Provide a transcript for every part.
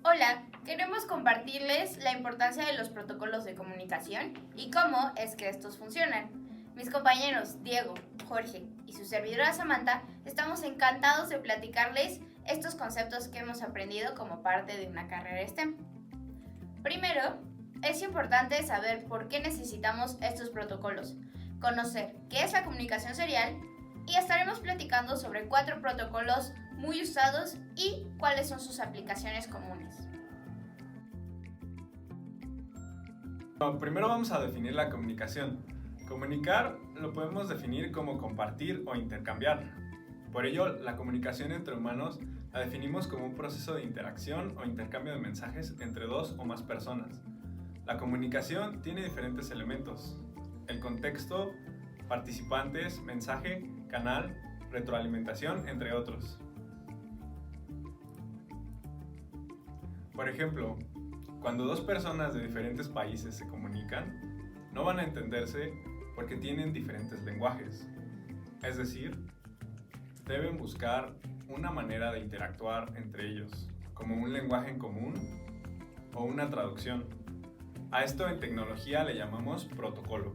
Hola, queremos compartirles la importancia de los protocolos de comunicación y cómo es que estos funcionan. Mis compañeros Diego, Jorge y su servidora Samantha estamos encantados de platicarles estos conceptos que hemos aprendido como parte de una carrera STEM. Primero, es importante saber por qué necesitamos estos protocolos, conocer qué es la comunicación serial y estaremos platicando sobre 4 protocolos muy usados y cuáles son sus aplicaciones comunes. Primero vamos a definir la comunicación. Comunicar lo podemos definir como compartir o intercambiar. Por ello, la comunicación entre humanos la definimos como un proceso de interacción o intercambio de mensajes entre dos o más personas. La comunicación tiene diferentes elementos: el contexto, participantes, mensaje, canal, retroalimentación, entre otros. Por ejemplo, cuando dos personas de diferentes países se comunican, no van a entenderse porque tienen diferentes lenguajes. Es decir, deben buscar una manera de interactuar entre ellos, como un lenguaje en común o una traducción. A esto en tecnología le llamamos protocolo,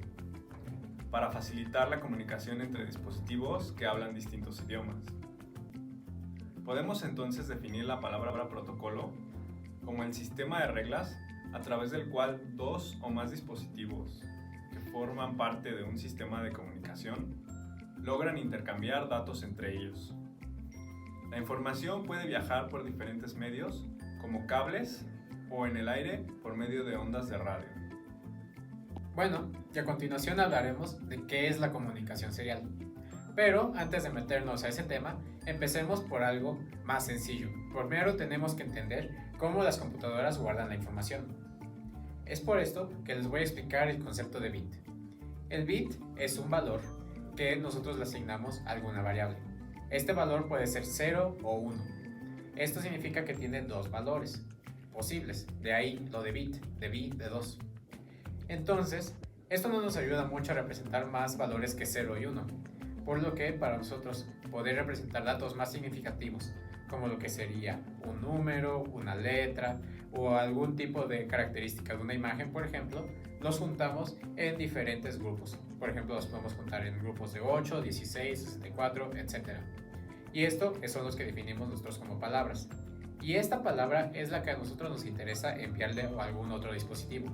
para facilitar la comunicación entre dispositivos que hablan distintos idiomas. Podemos entonces definir la palabra protocolo como el sistema de reglas a través del cual dos o más dispositivos que forman parte de un sistema de comunicación logran intercambiar datos entre ellos. La información puede viajar por diferentes medios, como cables o en el aire por medio de ondas de radio. Bueno, y a continuación hablaremos de qué es la comunicación serial. Pero antes de meternos a ese tema, empecemos por algo más sencillo. Primero tenemos que entender cómo las computadoras guardan la información. Es por esto que les voy a explicar el concepto de bit. El bit es un valor que nosotros le asignamos a alguna variable. Este valor puede ser 0 o 1. Esto significa que tiene dos valores posibles, de ahí lo de bit, de 2. Entonces, esto no nos ayuda mucho a representar más valores que 0 y 1, por lo que para nosotros poder representar datos más significativos, como lo que sería un número, una letra o algún tipo de característica de una imagen, por ejemplo, los juntamos en diferentes grupos. Por ejemplo, los podemos juntar en grupos de 8, 16, 64, etc. Y estos son los que definimos nosotros como palabras. Y esta palabra es la que a nosotros nos interesa enviarle a algún otro dispositivo.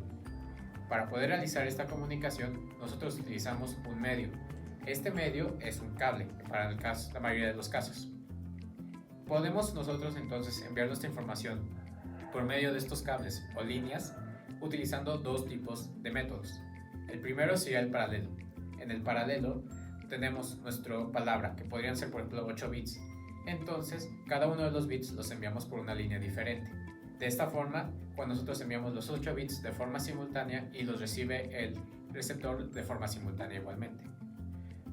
Para poder realizar esta comunicación, nosotros utilizamos un medio. Este medio es un cable, para la mayoría de los casos. Podemos nosotros entonces enviar nuestra información por medio de estos cables o líneas utilizando dos tipos de métodos. El primero sería el paralelo. En el paralelo tenemos nuestra palabra, que podrían ser por ejemplo 8 bits. Entonces, cada uno de los bits los enviamos por una línea diferente. De esta forma, cuando nosotros enviamos los 8 bits de forma simultánea y los recibe el receptor de forma simultánea igualmente.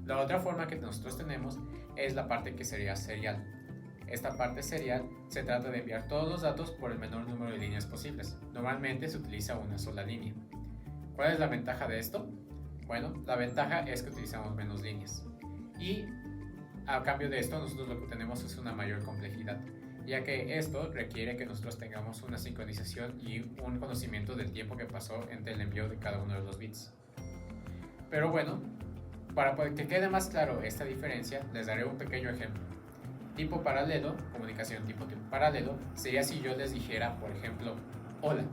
La otra forma que nosotros tenemos es la parte que sería serial. Esta parte serial se trata de enviar todos los datos por el menor número de líneas posibles. Normalmente se utiliza una sola línea. ¿Cuál es la ventaja de esto? Bueno, la ventaja es que utilizamos menos líneas. Y a cambio de esto, nosotros lo que tenemos es una mayor complejidad, ya que esto requiere que nosotros tengamos una sincronización y un conocimiento del tiempo que pasó entre el envío de cada uno de los bits. Pero bueno, para que quede más claro esta diferencia, les daré un pequeño ejemplo. Tipo paralelo, comunicación tipo paralelo, sería si yo les dijera, por ejemplo, hola.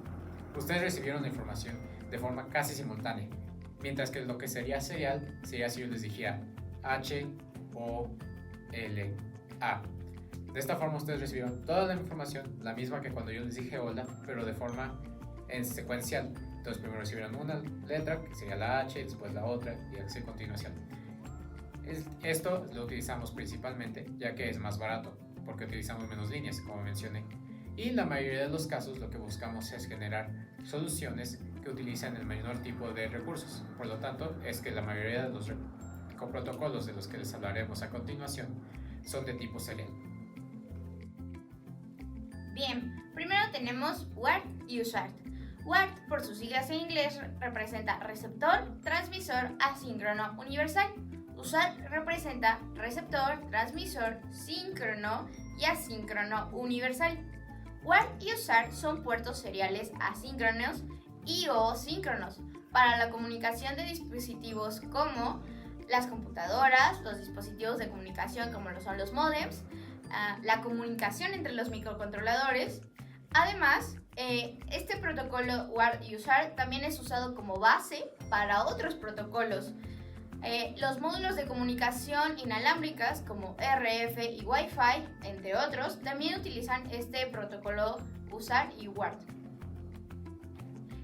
Ustedes recibieron la información de forma casi simultánea, mientras que lo que sería serial sería si yo les dijera H, O, L, A. De esta forma ustedes recibieron toda la información, la misma que cuando yo les dije hola, pero de forma secuencial. Entonces primero recibieron una letra, que sería la H, después la otra, y así a continuación. Esto lo utilizamos principalmente ya que es más barato, porque utilizamos menos líneas, como mencioné. Y en la mayoría de los casos lo que buscamos es generar soluciones que utilizan el menor tipo de recursos. Por lo tanto, es que la mayoría de los protocolos de los que les hablaremos a continuación son de tipo serial. Bien, primero tenemos WART y USART. WART, por sus siglas en inglés, representa receptor, transmisor, asíncrono, universal. USART representa receptor, transmisor, síncrono y asíncrono universal. WART y USART son puertos seriales asíncronos y o síncronos para la comunicación de dispositivos como las computadoras, los dispositivos de comunicación como lo son los módems, la comunicación entre los microcontroladores. Además, este protocolo WART y USART también es usado como base para otros protocolos. Los módulos de comunicación inalámbricas como RF y Wi-Fi, entre otros, también utilizan este protocolo USART y WART.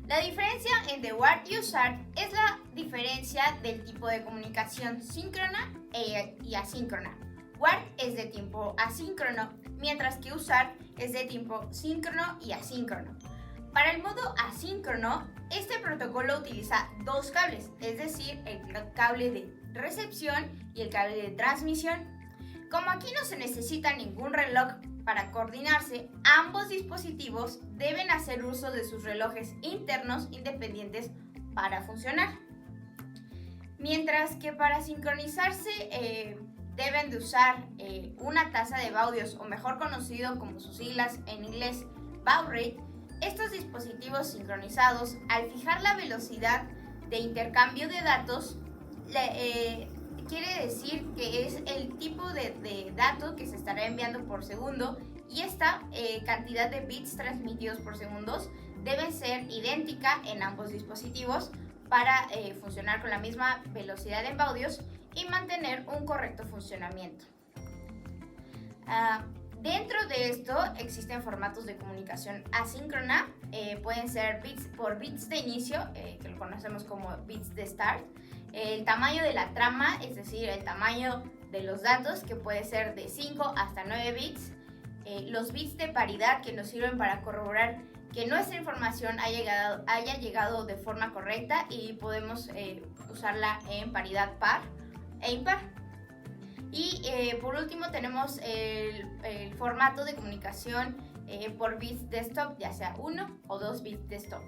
La diferencia entre WART y USART es la diferencia del tipo de comunicación síncrona y asíncrona. WART es de tipo asíncrono, mientras que USART es de tipo síncrono y asíncrono. Para el modo asíncrono, este protocolo utiliza dos cables, es decir, el cable de recepción y el cable de transmisión. Como aquí no se necesita ningún reloj para coordinarse, ambos dispositivos deben hacer uso de sus relojes internos independientes para funcionar. Mientras que para sincronizarse deben de usar una tasa de baudios, o mejor conocido como sus siglas en inglés, baud rate. Estos dispositivos sincronizados, al fijar la velocidad de intercambio de datos, quiere decir que es el tipo de dato que se estará enviando por segundo, y esta cantidad de bits transmitidos por segundos debe ser idéntica en ambos dispositivos para funcionar con la misma velocidad en baudios y mantener un correcto funcionamiento. Dentro de esto existen formatos de comunicación asíncrona, pueden ser bits por bits de inicio, que lo conocemos como bits de start, el tamaño de la trama, es decir, el tamaño de los datos, que puede ser de 5 hasta 9 bits, los bits de paridad, que nos sirven para corroborar que nuestra información haya llegado de forma correcta y podemos usarla en paridad par e impar. Y por último tenemos el formato de comunicación por bits de stop, ya sea 1 o 2 bits de stop.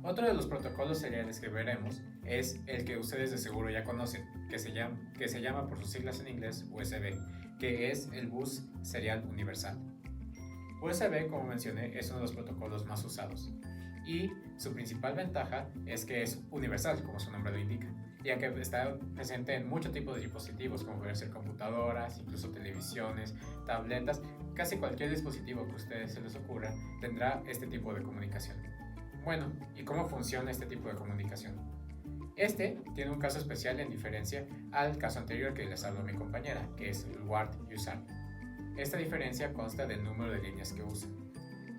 Otro de los protocolos seriales que veremos es el que ustedes de seguro ya conocen, que se llama por sus siglas en inglés USB, que es el Bus Serial Universal. USB, como mencioné, es uno de los protocolos más usados y su principal ventaja es que es universal, como su nombre lo indica, ya que está presente en muchos tipos de dispositivos, como pueden ser computadoras, incluso televisiones, tabletas. Casi cualquier dispositivo que a ustedes se les ocurra tendrá este tipo de comunicación. Bueno, ¿y cómo funciona este tipo de comunicación? Este tiene un caso especial en diferencia al caso anterior que les habló mi compañera, que es el WART y USART. Esta diferencia consta del número de líneas que usa.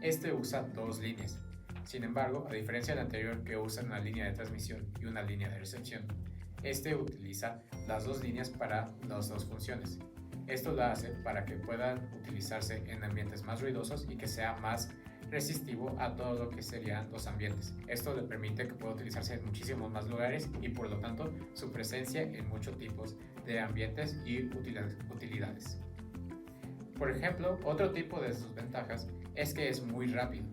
Este usa dos líneas. Sin embargo, a diferencia del anterior, que usa una línea de transmisión y una línea de recepción, este utiliza las dos líneas para las dos funciones. Esto lo hace para que puedan utilizarse en ambientes más ruidosos y que sea más resistivo a todo lo que serían los ambientes. Esto le permite que pueda utilizarse en muchísimos más lugares y por lo tanto su presencia en muchos tipos de ambientes y utilidades. Por ejemplo, otro tipo de sus ventajas es que es muy rápido.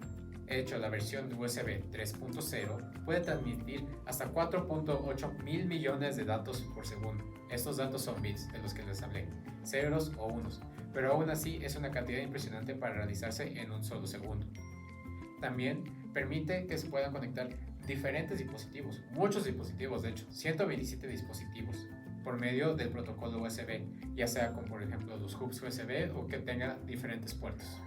De hecho, la versión de USB 3.0 puede transmitir hasta 4.8 mil millones de datos por segundo. Estos datos son bits, de los que les hablé, ceros o unos, pero aún así es una cantidad impresionante para realizarse en un solo segundo. También permite que se puedan conectar diferentes dispositivos, muchos dispositivos, de hecho, 127 dispositivos, por medio del protocolo USB, ya sea con, por ejemplo, los hubs USB o que tenga diferentes puertos.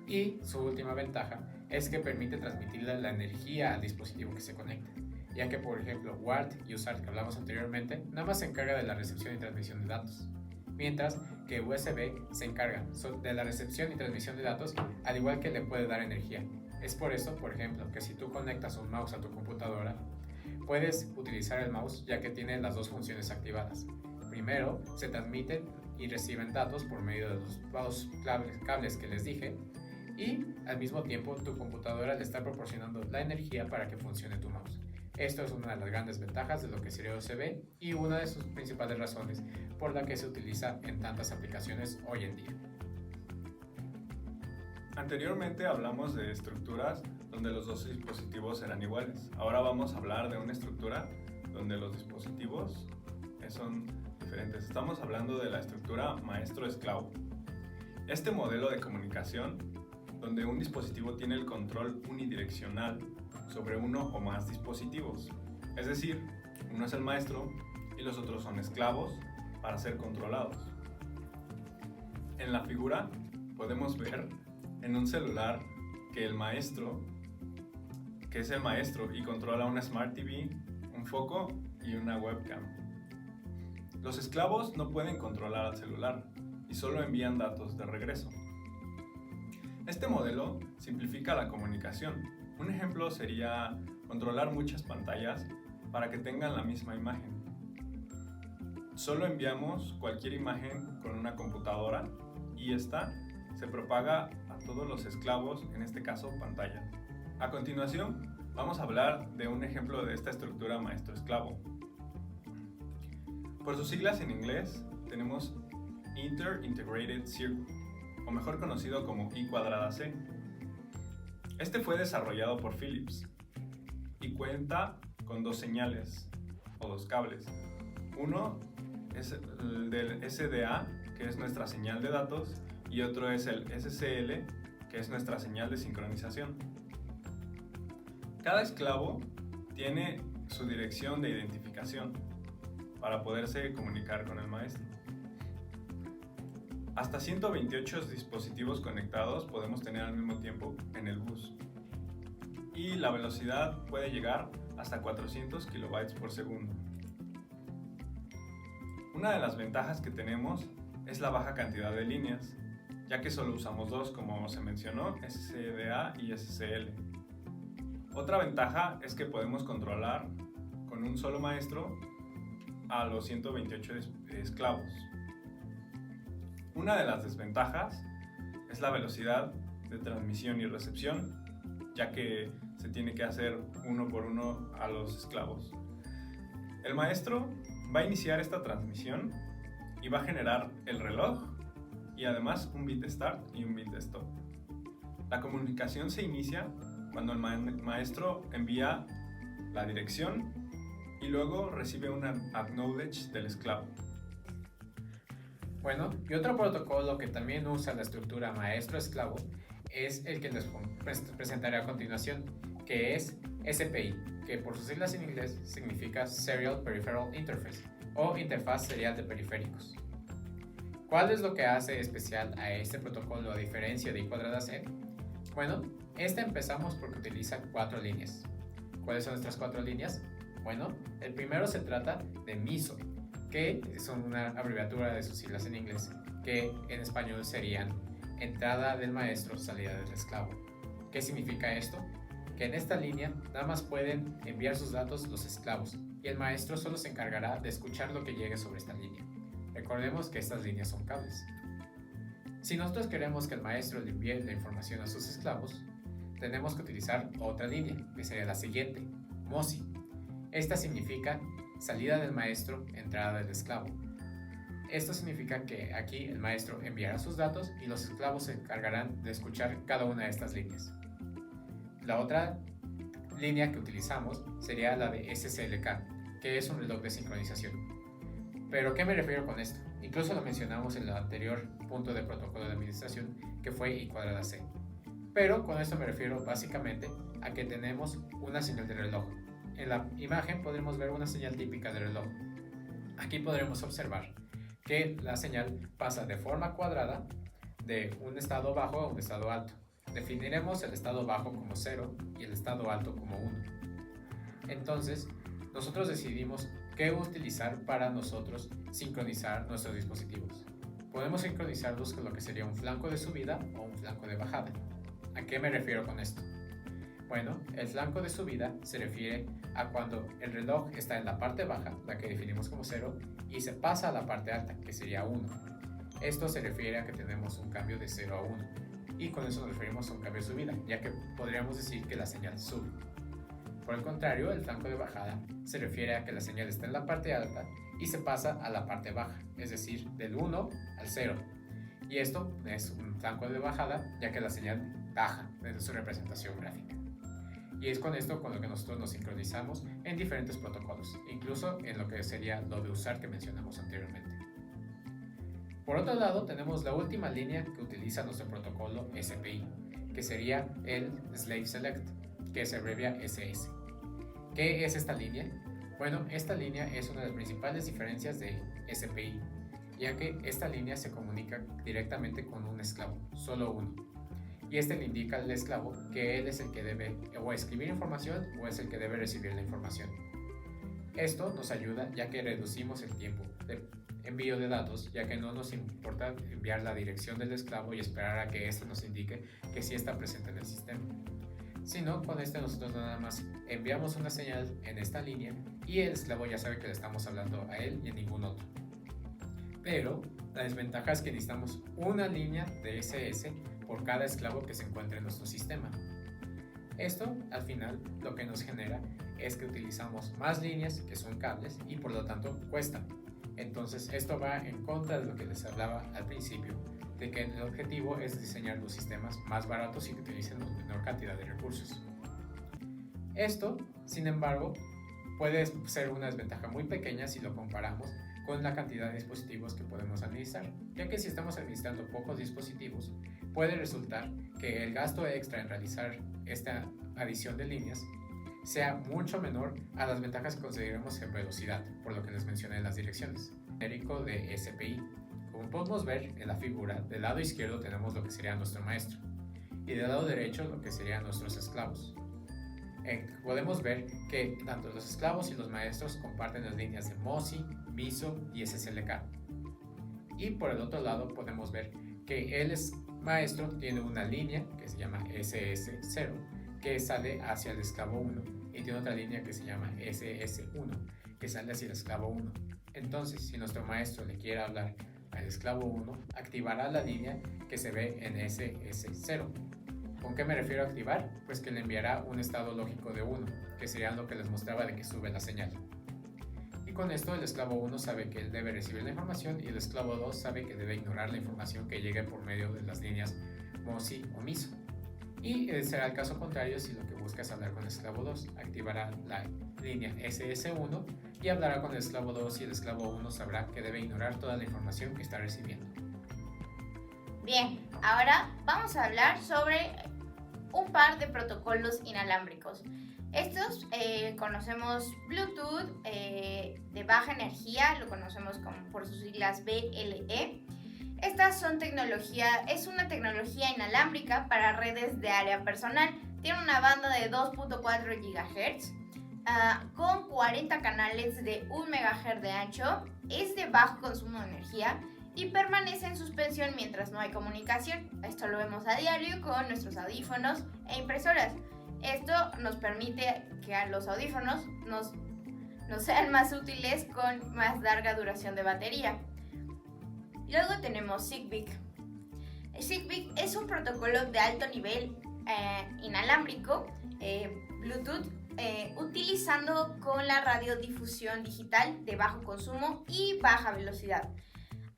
Y su última ventaja es que permite transmitirle la energía al dispositivo que se conecta, ya que, por ejemplo, WART y USART, que hablamos anteriormente, nada más se encarga de la recepción y transmisión de datos, mientras que USB se encarga de la recepción y transmisión de datos, al igual que le puede dar energía. Es por eso, por ejemplo, que si tú conectas un mouse a tu computadora, puedes utilizar el mouse ya que tiene las dos funciones activadas. Primero, se transmiten y reciben datos por medio de los dos cables que les dije, y al mismo tiempo tu computadora le está proporcionando la energía para que funcione tu mouse. Esto es una de las grandes ventajas de lo que sería USB y una de sus principales razones por la que se utiliza en tantas aplicaciones hoy en día. Anteriormente hablamos de estructuras donde los dos dispositivos eran iguales. Ahora vamos a hablar de una estructura donde los dispositivos son diferentes. Estamos hablando de la estructura maestro-esclavo. Este modelo de comunicación, donde un dispositivo tiene el control unidireccional sobre uno o más dispositivos, es decir, uno es el maestro y los otros son esclavos para ser controlados. En la figura podemos ver en un celular que el maestro, que es el maestro y controla una Smart TV, un foco y una webcam. Los esclavos no pueden controlar al celular y solo envían datos de regreso. Este modelo simplifica la comunicación. Un ejemplo sería controlar muchas pantallas para que tengan la misma imagen. Solo enviamos cualquier imagen con una computadora y esta se propaga a todos los esclavos, en este caso pantallas. A continuación, vamos a hablar de un ejemplo de esta estructura maestro-esclavo. Por sus siglas en inglés, tenemos Inter-Integrated Circle, o mejor conocido como I²C. Este fue desarrollado por Philips y cuenta con dos señales o dos cables. Uno es el del SDA, que es nuestra señal de datos, y otro es el SCL, que es nuestra señal de sincronización. Cada esclavo tiene su dirección de identificación para poderse comunicar con el maestro. Hasta 128 dispositivos conectados podemos tener al mismo tiempo en el bus. Y la velocidad puede llegar hasta 400 kilobytes por segundo. Una de las ventajas que tenemos es la baja cantidad de líneas, ya que solo usamos dos, como se mencionó, SCDA y SCL. Otra ventaja es que podemos controlar con un solo maestro a los 128 esclavos. Una de las desventajas es la velocidad de transmisión y recepción, ya que se tiene que hacer uno por uno a los esclavos. El maestro va a iniciar esta transmisión y va a generar el reloj y además un bit start y un bit stop. La comunicación se inicia cuando el maestro envía la dirección y luego recibe una acknowledge del esclavo. Bueno, y otro protocolo que también usa la estructura maestro-esclavo es el que les presentaré a continuación, que es SPI, que por sus siglas en inglés significa Serial Peripheral Interface o interfaz serial de periféricos. ¿Cuál es lo que hace especial a este protocolo a diferencia de I²C? Bueno, empezamos porque utiliza 4 líneas. ¿Cuáles son estas 4 líneas? Bueno, el primero se trata de MISO, que son una abreviatura de sus siglas en inglés, que en español serían entrada del maestro, salida del esclavo. ¿Qué significa esto? Que en esta línea nada más pueden enviar sus datos los esclavos y el maestro solo se encargará de escuchar lo que llegue sobre esta línea. Recordemos que estas líneas son cables. Si nosotros queremos que el maestro le envíe la información a sus esclavos, tenemos que utilizar otra línea, que sería la siguiente, MOSI. Esta significa salida del maestro, entrada del esclavo. Esto significa que aquí el maestro enviará sus datos y los esclavos se encargarán de escuchar cada una de estas líneas. La otra línea que utilizamos sería la de SCLK, que es un reloj de sincronización. ¿Pero qué me refiero con esto? Incluso lo mencionamos en el anterior punto de protocolo de administración, que fue I²C. Pero con esto me refiero básicamente a que tenemos una señal de reloj. En la imagen podremos ver una señal típica de reloj. Aquí podremos observar que la señal pasa de forma cuadrada de un estado bajo a un estado alto. Definiremos el estado bajo como 0 y el estado alto como 1. Entonces, nosotros decidimos qué utilizar para nosotros sincronizar nuestros dispositivos. Podemos sincronizarlos con lo que sería un flanco de subida o un flanco de bajada. ¿A qué me refiero con esto? Bueno, el flanco de subida se refiere a cuando el reloj está en la parte baja, la que definimos como 0, y se pasa a la parte alta, que sería 1. Esto se refiere a que tenemos un cambio de 0 a 1, y con eso nos referimos a un cambio de subida, ya que podríamos decir que la señal sube. Por el contrario, el flanco de bajada se refiere a que la señal está en la parte alta y se pasa a la parte baja, es decir, del 1 al 0. Y esto es un flanco de bajada, ya que la señal baja desde su representación gráfica. Y es con esto con lo que nosotros nos sincronizamos en diferentes protocolos, incluso en lo que sería lo de usar que mencionamos anteriormente. Por otro lado, tenemos la última línea que utiliza nuestro protocolo SPI, que sería el Slave Select, que se abrevia SS. ¿Qué es esta línea? Bueno, esta línea es una de las principales diferencias de SPI, ya que esta línea se comunica directamente con un esclavo, solo uno. Y este le indica al esclavo que él es el que debe o escribir información o es el que debe recibir la información. Esto nos ayuda ya que reducimos el tiempo de envío de datos, ya que no nos importa enviar la dirección del esclavo y esperar a que éste nos indique que sí está presente en el sistema. Sino con este nosotros nada más enviamos una señal en esta línea y el esclavo ya sabe que le estamos hablando a él y a ningún otro. Pero la desventaja es que necesitamos una línea de SS por cada esclavo que se encuentre en nuestro sistema. Esto, al final, lo que nos genera es que utilizamos más líneas que son cables y por lo tanto cuestan. Entonces esto va en contra de lo que les hablaba al principio, de que el objetivo es diseñar los sistemas más baratos y que utilicen una menor cantidad de recursos. Esto, sin embargo, puede ser una desventaja muy pequeña si lo comparamos con la cantidad de dispositivos que podemos administrar, ya que si estamos administrando pocos dispositivos, puede resultar que el gasto extra en realizar esta adición de líneas sea mucho menor a las ventajas que consideramos en velocidad, por lo que les mencioné en las direcciones. Genérico de SPI. Como podemos ver en la figura, del lado izquierdo tenemos lo que sería nuestro maestro y del lado derecho lo que serían nuestros esclavos. Podemos ver que tanto los esclavos y los maestros comparten las líneas de MOSI, MISO y SSLK. Y por el otro lado podemos ver que el maestro tiene una línea que se llama SS0 que sale hacia el esclavo 1 y tiene otra línea que se llama SS1 que sale hacia el esclavo 1. Entonces, si nuestro maestro le quiere hablar al esclavo 1, activará la línea que se ve en SS0. ¿Con qué me refiero a activar? Pues que le enviará un estado lógico de 1, que sería lo que les mostraba de que sube la señal. Y con esto el esclavo 1 sabe que él debe recibir la información y el esclavo 2 sabe que debe ignorar la información que llegue por medio de las líneas MOSI o MISO. Y será el caso contrario si lo que busca es hablar con el esclavo 2, activará la línea SS1 y hablará con el esclavo 2 y el esclavo 1 sabrá que debe ignorar toda la información que está recibiendo. Bien, ahora vamos a hablar sobre un par de protocolos inalámbricos. Estos conocemos Bluetooth de baja energía, lo conocemos por sus siglas BLE. Estas son es una tecnología inalámbrica para redes de área personal. Tiene una banda de 2.4 GHz con 40 canales de 1 MHz de ancho. Es de bajo consumo de energía y permanece en suspensión mientras no hay comunicación. Esto lo vemos a diario con nuestros audífonos e impresoras. Esto nos permite que a los audífonos nos sean más útiles con más larga duración de batería. Luego tenemos Zigbee. Zigbee es un protocolo de alto nivel inalámbrico, Bluetooth, utilizando con la radiodifusión digital de bajo consumo y baja velocidad.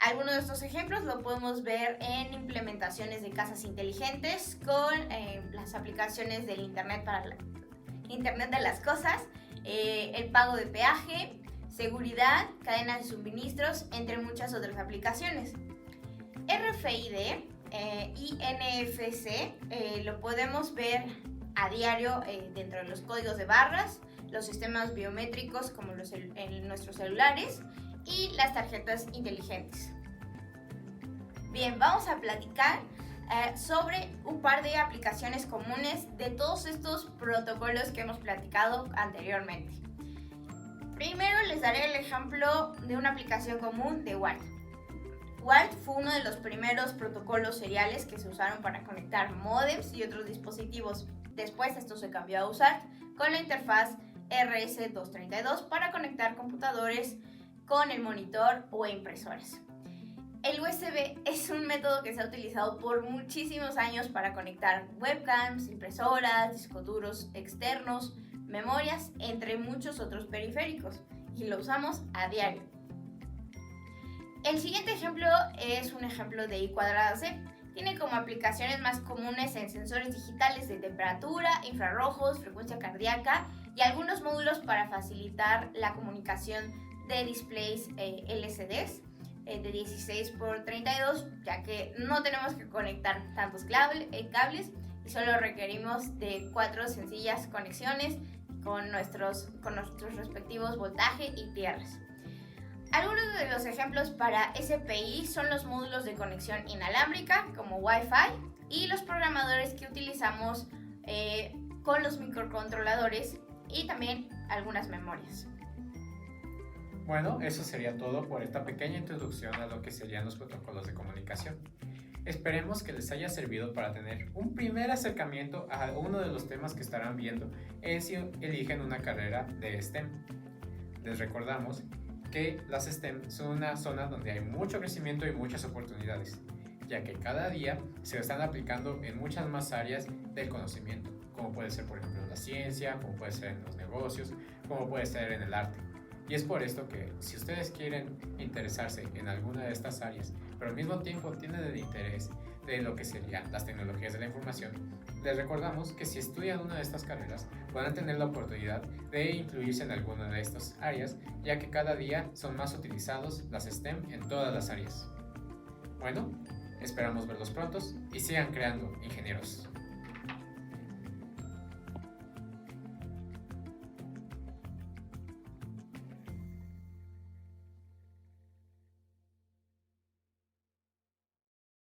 Algunos de estos ejemplos lo podemos ver en implementaciones de casas inteligentes con las aplicaciones del Internet Internet de las Cosas, el pago de peaje, seguridad, cadenas de suministros, entre muchas otras aplicaciones. RFID y NFC lo podemos ver a diario dentro de los códigos de barras, los sistemas biométricos como en nuestros celulares y las tarjetas inteligentes. Bien, vamos a platicar sobre un par de aplicaciones comunes de todos estos protocolos que hemos platicado anteriormente. Primero les daré el ejemplo de una aplicación común de WALT. WALT fue uno de los primeros protocolos seriales que se usaron para conectar módems y otros dispositivos. Después esto se cambió a usar con la interfaz RS-232 para conectar computadores con el monitor o impresoras. El USB es un método que se ha utilizado por muchísimos años para conectar webcams, impresoras, discos duros externos, memorias, entre muchos otros periféricos, y lo usamos a diario. El siguiente ejemplo es un ejemplo de I²C. Tiene como aplicaciones más comunes en sensores digitales de temperatura, infrarrojos, frecuencia cardíaca y algunos módulos para facilitar la comunicación de displays LCDs. de 16 por 32, ya que no tenemos que conectar tantos cables y solo requerimos de 4 sencillas conexiones con nuestros respectivos voltaje y tierras. Algunos de los ejemplos para SPI son los módulos de conexión inalámbrica como Wi-Fi y los programadores que utilizamos con los microcontroladores y también algunas memorias. Bueno, eso sería todo por esta pequeña introducción a lo que serían los protocolos de comunicación. Esperemos que les haya servido para tener un primer acercamiento a uno de los temas que estarán viendo si eligen una carrera de STEM. Les recordamos que las STEM son una zona donde hay mucho crecimiento y muchas oportunidades, ya que cada día se están aplicando en muchas más áreas del conocimiento, como puede ser por ejemplo en la ciencia, como puede ser en los negocios, como puede ser en el arte. Y es por esto que si ustedes quieren interesarse en alguna de estas áreas, pero al mismo tiempo tienen el interés de lo que serían las tecnologías de la información, les recordamos que si estudian una de estas carreras podrán tener la oportunidad de incluirse en alguna de estas áreas, ya que cada día son más utilizados las STEM en todas las áreas. Bueno, esperamos verlos prontos y sigan creando, ingenieros.